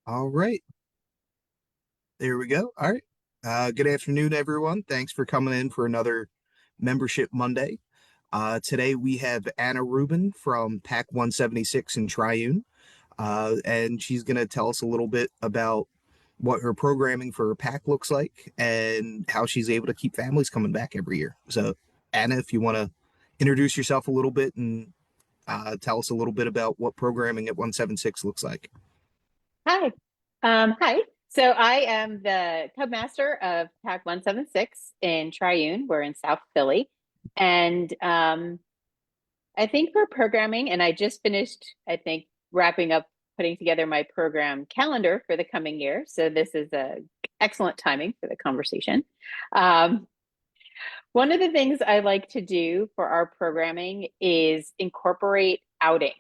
All right, there we go. All right. Good afternoon, everyone. Thanks for coming in for another Membership Monday. Today we have Anna Rubin from Pack 176 in Triune, and she's going to tell us a little bit about what her programming for her pack looks like and how she's able to keep families coming back every year. So, Anna, if you want to introduce yourself a little bit and tell us a little bit about what programming at 176 looks like. Hi. Hi. So I am the Cub Master of Pack 176 in Triune. We're in South Philly. And I think for programming, and I just finished, I think, wrapping up putting together my program calendar for the coming year. So this is a excellent timing for the conversation. Um, One of the things I like to do for our programming is incorporate outings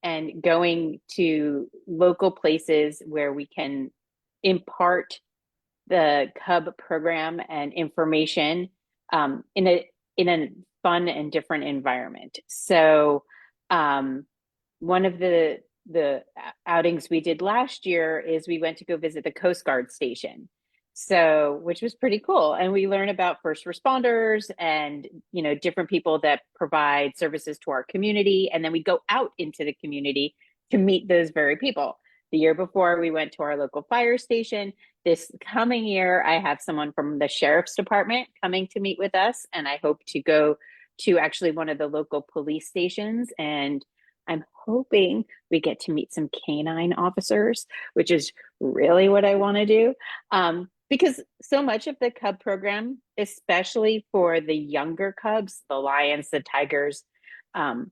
and going to local places where we can impart the Cub program and information in a fun and different environment. So one of the outings we did last year is we went to go visit the Coast Guard station. So, which was pretty cool. And we learn about first responders and, different people that provide services to our community. And then we go out into the community to meet those very people. The year before, we went to our local fire station. This coming year, I have someone from the sheriff's department coming to meet with us. And I hope to go to actually one of the local police stations, and I'm hoping we get to meet some canine officers, which is really what I want to do. Because so much of the Cub program, especially for the younger Cubs, the lions, the tigers, um,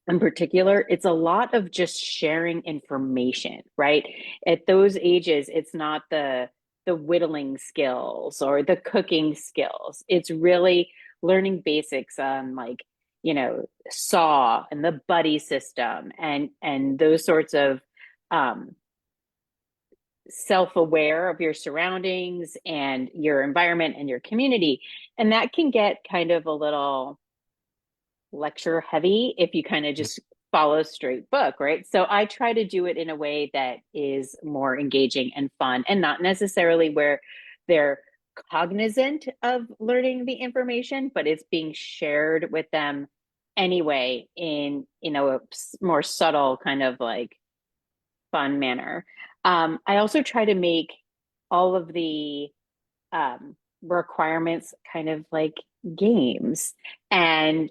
in particular, it's a lot of just sharing information, right? At those ages, it's not the whittling skills or the cooking skills. It's really learning basics on like, saw and the buddy system and those sorts of um self-aware of your surroundings and your environment and your community. And that can get kind of a little lecture heavy if you kind of just follow a straight book, right? So I try to do it in a way that is more engaging and fun and not necessarily where they're cognizant of learning the information, but it's being shared with them anyway in, a more subtle kind of like fun manner. I also try to make all of the requirements kind of like games and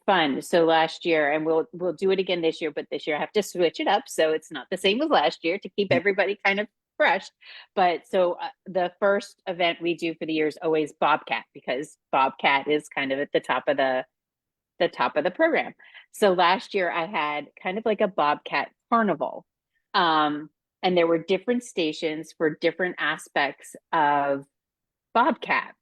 fun. So last year, and we'll do it again this year, but this year I have to switch it up so it's not the same as last year to keep everybody kind of fresh. But so the first event we do for the year is always Bobcat because Bobcat is kind of at the top of the program. So last year I had kind of like a Bobcat carnival. Um, and there were different stations for different aspects of Bobcat.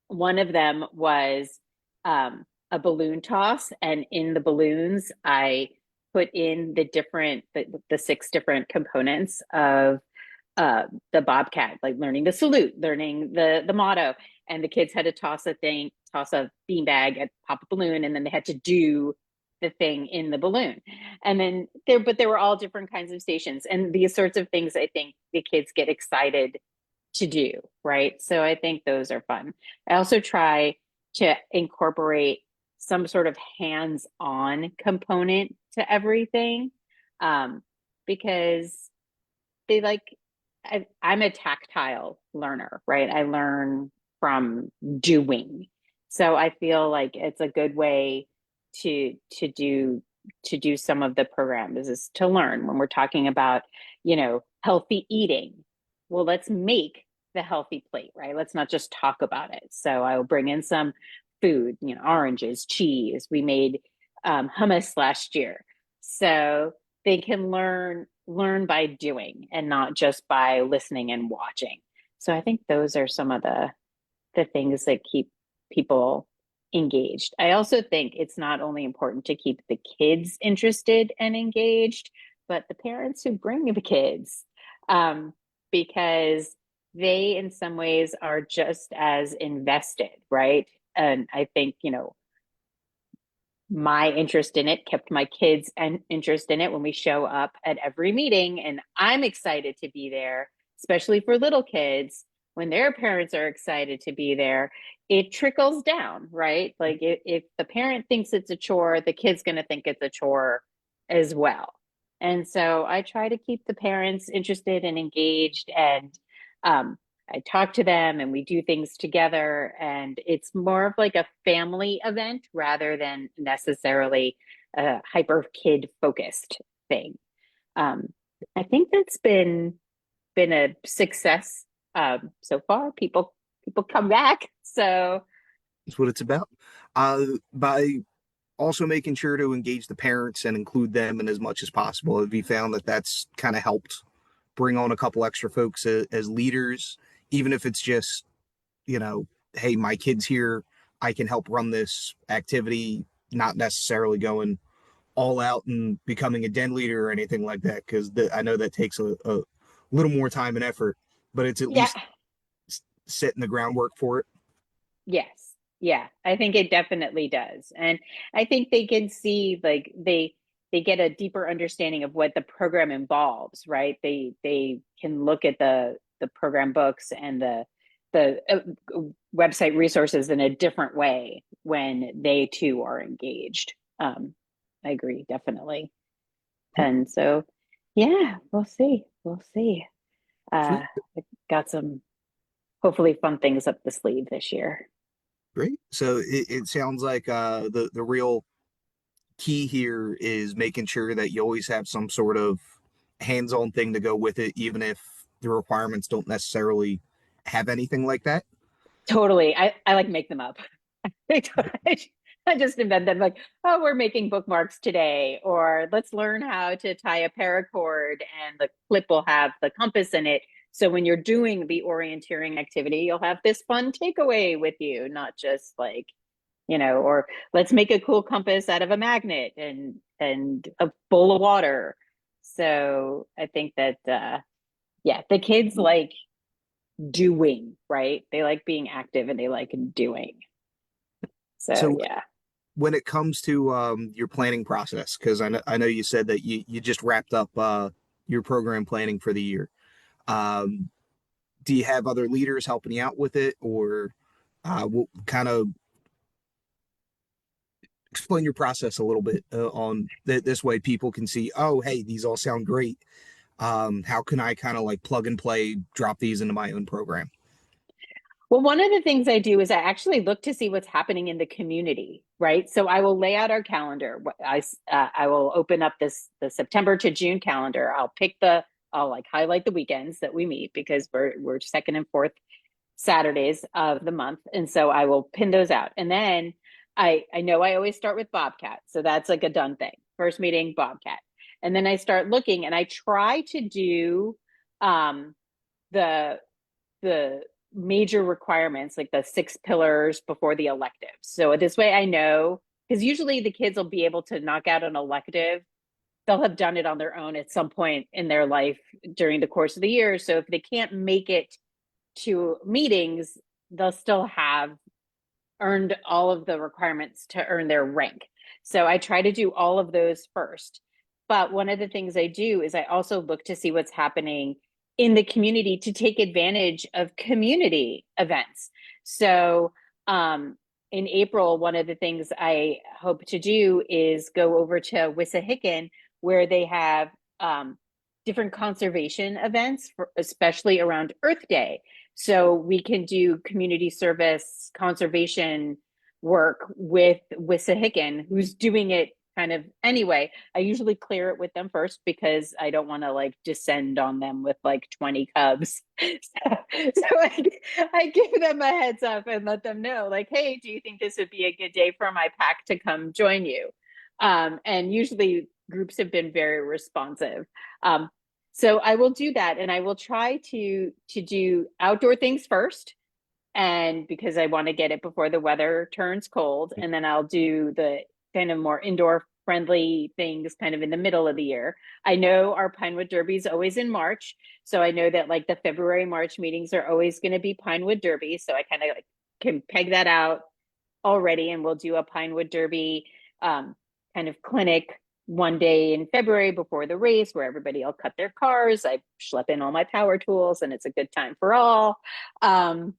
One of them was a balloon toss, and in the balloons, I put in the six different components of the Bobcat, like learning the salute, learning the motto, and the kids had to toss a beanbag, and pop a balloon, and then they had to do the thing in the balloon. And then but there were all different kinds of stations, and these sorts of things. I think the kids get excited to do, right? So I think those are fun. I also try to incorporate some sort of hands-on component to everything, um, because they like I'm a tactile learner, right? I learn from doing. So I feel like it's a good way to do some of the programs is to learn when we're talking about, healthy eating. Well, let's make the healthy plate, right? Let's not just talk about it. So I'll bring in some food, oranges, cheese. We made hummus last year. So they can learn by doing and not just by listening and watching. So I think those are some of the things that keep people engaged. I also think it's not only important to keep the kids interested and engaged, but the parents who bring the kids, um, because they, in some ways, are just as invested, right? And I think, my interest in it, kept my kids' and interest in it when we show up at every meeting. And I'm excited to be there, especially for little kids when their parents are excited to be there. It trickles down, right? Like if the parent thinks it's a chore, the kid's going to think it's a chore as well. And so I try to keep the parents interested and engaged, and um, I talk to them and we do things together. And it's more of like a family event rather than necessarily a hyper kid focused thing. Um, I think that's been a success so far. People come back. So That's what it's about. By also making sure to engage the parents and include them in as much as possible. Have you found that that's kind of helped bring on a couple extra folks as leaders, even if it's just, you know, hey, my kid's here, I can help run this activity, not necessarily going all out and becoming a den leader or anything like that, because I know that takes a little more time and effort, but it's at yeah, least setting the groundwork for it. yes. Yeah, I think it definitely does. And I think they can see like they get a deeper understanding of what the program involves, right? They can look at the program books and the website resources in a different way when they too are engaged. I agree, definitely. And so yeah, we'll see. We'll see. Uh Sweet. got some hopefully fun things up the sleeve this year. Great. So it sounds like the real key here is making sure that you always have some sort of hands-on thing to go with it, even if the requirements don't necessarily have anything like that. Totally. I like make them up. I just invent them like, oh, we're making bookmarks today, or let's learn how to tie a paracord and the clip will have the compass in it. So when you're doing the orienteering activity, you'll have this fun takeaway with you, not just like, or let's make a cool compass out of a magnet and a bowl of water. So I think that yeah, the kids like doing, right? They like being active and they like doing. So So yeah. when it comes to your planning process, because I know you said that you just wrapped up your program planning for the year. Um, do you have other leaders helping you out with it, or what kind of explain your process a little bit on this way people can see, oh, hey, these all sound great. How can I kind of like plug and play, drop these into my own program? Well, one of the things I do is I actually look to see what's happening in the community, right? So I will lay out our calendar. I will open up the September to June calendar. I'll like highlight the weekends that we meet because we're second and fourth Saturdays of the month, and so I will pin those out. And then I know I always start with Bobcat, so that's like a done thing. First meeting Bobcat, and then I start looking, and I try to do um, the the major requirements, like the 6 pillars before the electives. So this way I know, because usually the kids will be able to knock out an elective. They'll have done it on their own at some point in their life during the course of the year. So if they can't make it to meetings, they'll still have earned all of the requirements to earn their rank. So I try to do all of those first. But one of the things I do is I also look to see what's happening in the community to take advantage of community events. So in April, one of the things I hope to do is go over to Wissahickon, where they have different conservation events, especially around Earth Day. So we can do community service conservation work with Wissahickon, who's doing it kind of anyway. I usually clear it with them first because I don't want to like descend on them with like 20 cubs. I give them a heads up and let them know, like, hey, do you think this would be a good day for my pack to come join you? And usually groups have been very responsive. So I will do that, and I will try to do outdoor things first, and because I want to get it before the weather turns cold, and then I'll do the kind of more indoor friendly things kind of in the middle of the year. I know our Pinewood Derby is always in March, so I know that like the February March meetings are always going to be Pinewood Derby, so I kind of like can peg that out already, and we'll do a Pinewood Derby um, kind of clinic one day in February before the race where everybody will cut their cars. I schlep in all my power tools and it's a good time for all. Um,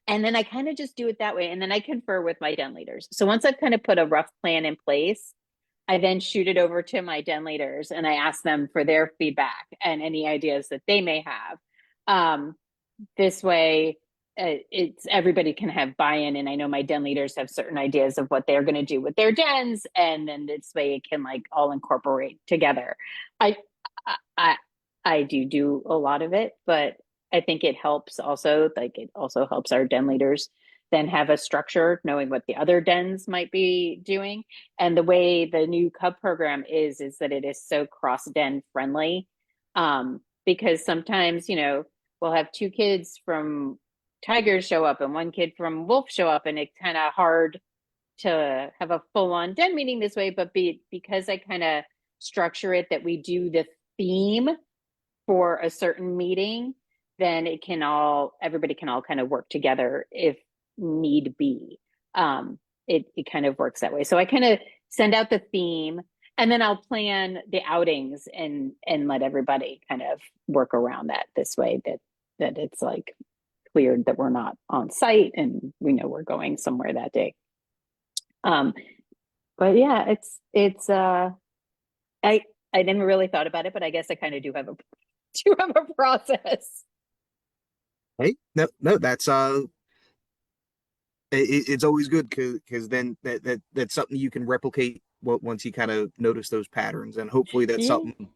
and then I kind of just do it that way. And then I confer with my den leaders. So once I've kind of put a rough plan in place, I then shoot it over to my den leaders and I ask them for their feedback and any ideas that they may have. This way, it's everybody can have buy-in, and I know my den leaders have certain ideas of what they're going to do with their dens, and then this way it can like all incorporate together. I I I do a lot of it, but I think it helps also, like it also helps our den leaders then have a structure, knowing what the other dens might be doing. And the way the new Cub program is that it is so cross den friendly. Because sometimes, we'll have two kids from Tigers show up and one kid from Wolf show up, and it's kind of hard to have a full on den meeting this way. But because I kind of structure it that we do the theme for a certain meeting, then everybody can all kind of work together if need be. It kind of works that way. So I kind of send out the theme, and then I'll plan the outings and let everybody kind of work around that this way, that it's like cleared that we're not on site and we know we're going somewhere that day. Um, but yeah, I never really thought about it, but I guess I kind of do have a do have a process. Hey, no, that's it's always good because then that's something you can replicate once you kind of notice those patterns, and hopefully that's Yeah. something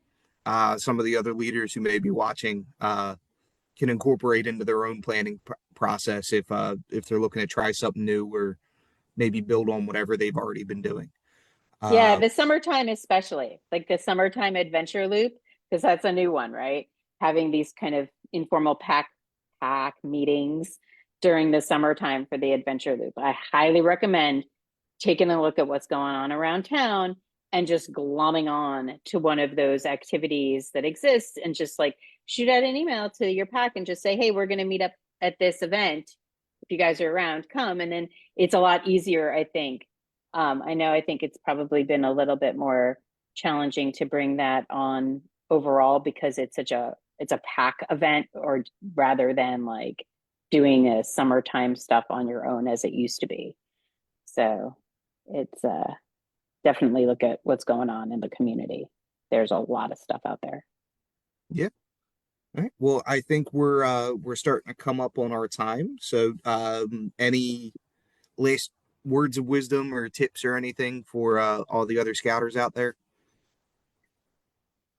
some of the other leaders who may be watching can incorporate into their own planning process if they're looking to try something new or maybe build on whatever they've already been doing. Yeah, Uh, the summertime especially, like the summertime adventure loop, because that's a new one, right? Having these kind of informal pack meetings during the summertime for the adventure loop. I highly recommend taking a look at what's going on around town and just glomming on to one of those activities that exists and just like shoot out an email to your pack and just say, hey, we're going to meet up at this event. If you guys are around, come. And then it's a lot easier, I think. I think it's probably been a little bit more challenging to bring that on overall because it's a pack event, or rather than like doing a summertime stuff on your own as it used to be. So it's definitely look at what's going on in the community. There's a lot of stuff out there. yeah. All right. Well, I think we're starting to come up on our time. So, any last words of wisdom or tips or anything for all the other scouters out there?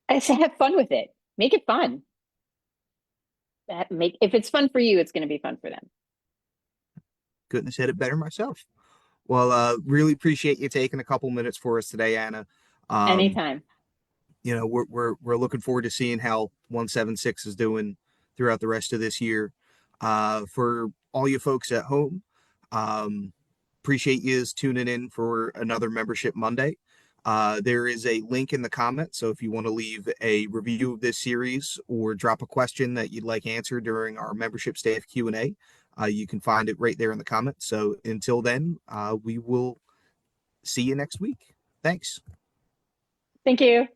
I say have fun with it. Make it fun. Make if it's fun for you, it's going to be fun for them. Couldn't have said it better myself. Well, really appreciate you taking a couple minutes for us today, Anna. Um, Anytime. we're looking forward to seeing how 176 is doing throughout the rest of this year. For all you folks at home, um, appreciate you tuning in for another membership Monday. There is a link in the comments, so if you want to leave a review of this series or drop a question that you'd like answered during our membership staff Q&A, you can find it right there in the comments. So until then, we will see you next week. Thanks. Thank you.